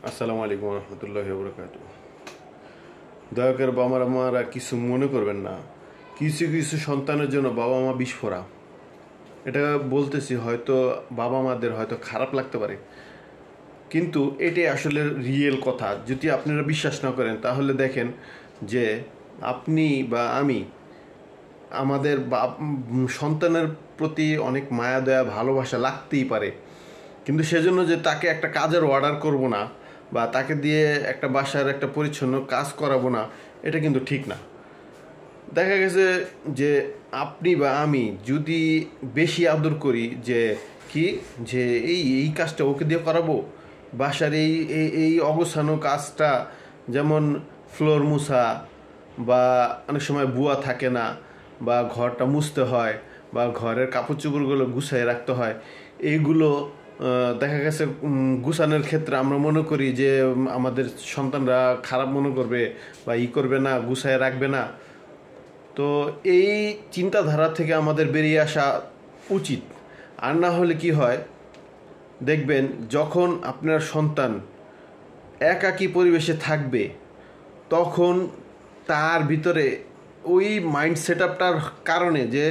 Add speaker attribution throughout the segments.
Speaker 1: আসসালামু আলাইকুম রহমতুল্লাহি ওয়া বারাকাতুহু। দয়া করে বাবা মারা কিছু মনে করবেন না। কিছু কিছু সন্তানের জন্য বাবা মা বিস্ফোরা। এটা বলতেছি, হয়তো বাবা মাদের হয়তো খারাপ লাগতে পারে, কিন্তু এটাই আসলে রিয়েল কথা। যদি আপনারা বিশ্বাস না করেন তাহলে দেখেন যে আপনি বা আমি আমাদের সন্তানের প্রতি অনেক মায়া দয়া ভালোবাসা লাগতেই পারে, কিন্তু সেজন্য যে তাকে একটা কাজের অর্ডার করব না বা তাকে দিয়ে একটা বাসার একটা পরিচ্ছন্ন কাজ করাবো না, এটা কিন্তু ঠিক না। দেখা গেছে যে আপনি বা আমি যদি বেশি আদর করি, যে কি যে এই এই কাজটা ওকে দিয়ে করাবো, বাসার এই এই এই অগোছানো কাজটা, যেমন ফ্লোর মুছা, বা অনেক সময় বুয়া থাকে না, বা ঘরটা মুছতে হয়, বা ঘরের কাপড় চোপড়গুলো গুছাই রাখতে হয়, এইগুলো দেখা গেছে গুছানোর ক্ষেত্রে আমরা মনে করি যে আমাদের সন্তানরা খারাপ মনে করবে বা করবে না, গুছায় রাখবে না। তো এই চিন্তাধারা থেকে আমাদের বেরিয়ে আসা উচিত। আর না হলে কি হয়, দেখবেন যখন আপনার সন্তান একাকী পরিবেশে থাকবে, তখন তার ভিতরে ওই মাইন্ড সেট আপটার কারণে যে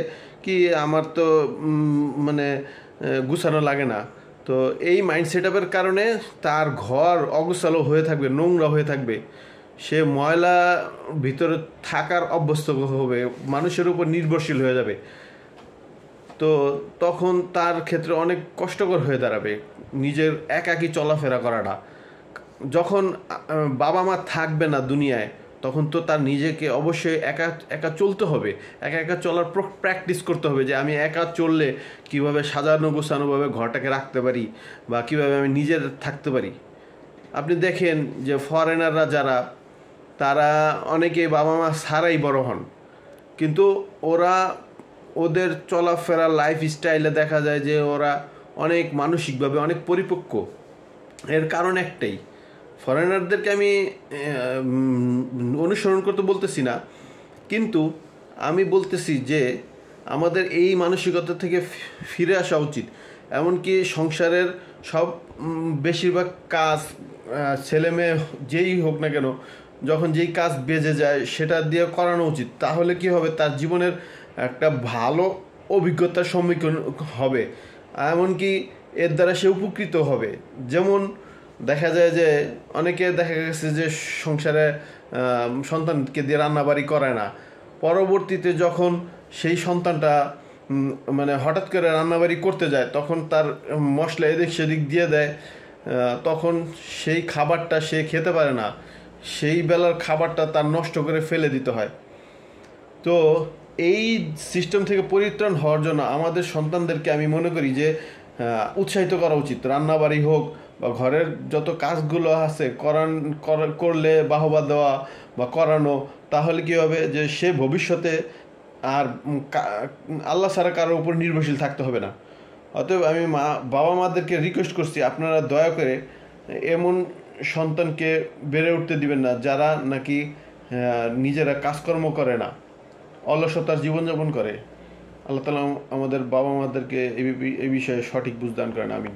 Speaker 1: কি আমার তো মানে গুছানো লাগে না, তো এই মাইন্ড সেট আপের কারণে তার ঘর অগোছালো হয়ে থাকবে, নোংরা হয়ে থাকবে, সে ময়লা ভিতরে থাকার অভ্যস্ত হবে, মানুষের উপর নির্ভরশীল হয়ে যাবে। তো তখন তার ক্ষেত্রে অনেক কষ্টকর হয়ে দাঁড়াবে নিজের একাকী চলাফেরা করাটা। যখন বাবা মা থাকবে না দুনিয়ায়, তখন তো তার নিজেকে অবশ্যই একা একা চলতে হবে, একা একা চলার প্র্যাকটিস করতে হবে, যে আমি একা চললে কীভাবে সাজানো গোছানোভাবে ঘরটাকে রাখতে পারি, বা কীভাবে আমি নিজের থাকতে পারি। আপনি দেখেন যে ফরেনাররা যারা, তারা অনেকে বাবা মা ছাড়াই বড় হন, কিন্তু ওরা ওদের চলাফেরা লাইফ স্টাইলে দেখা যায় যে ওরা অনেক মানসিকভাবে অনেক পরিপক্ক। এর কারণ একটাই, ফরেনারদেরকে আমি অনুসরণ করতে বলতেছি না, কিন্তু আমি বলতেছি যে আমাদের এই মানসিকতা থেকে ফিরে আসা উচিত। এমনকি সংসারের সব বেশিরভাগ কাজ ছেলে মেয়ে যেই হোক না কেন, যখন যেই কাজ বেজে যায় সেটা দিয়ে করানো উচিত। তাহলে কি হবে, তার জীবনের একটা ভালো অভিজ্ঞতার সম্মুখীন হবে, এমনকি এর দ্বারা সে উপকৃত হবে। যেমন দেখা যায় যে অনেকে দেখা গেছে যে সংসারে সন্তানকে দিয়ে রান্নাবাড়ি করায় না, পরবর্তীতে যখন সেই সন্তানটা মানে হঠাৎ করে রান্নাবাড়ি করতে যায়, তখন তার মশলা এদিক সেদিক দিয়ে দেয়, তখন সেই খাবারটা সে খেতে পারে না, সেই বেলার খাবারটা তার নষ্ট করে ফেলে দিতে হয়। তো এই সিস্টেম থেকে পরিত্রাণ হওয়ার জন্য আমাদের সন্তানদেরকে আমি মনে করি যে উৎসাহিত করা উচিত। রান্নাবাড়ি হোক বা ঘরের যত কাজগুলো আছে করলে বাহবা দেওয়া বা করানো, তাহলে কী হবে যে সে ভবিষ্যতে আর আল্লাহ ছাড়া কারোর উপর নির্ভরশীল থাকতে হবে না। অতএব আমি বাবা মাদেরকে রিকোয়েস্ট করছি, আপনারা দয়া করে এমন সন্তানকে বেড়ে উঠতে দিবেন না যারা নাকি নিজেরা কাজকর্ম করে না, অলসতার জীবনযাপন করে। আল্লাহ তাআলা আমাদের বাবা মাদেরকে এই বিষয়ে সঠিক বুঝ দান করেন। আমিন।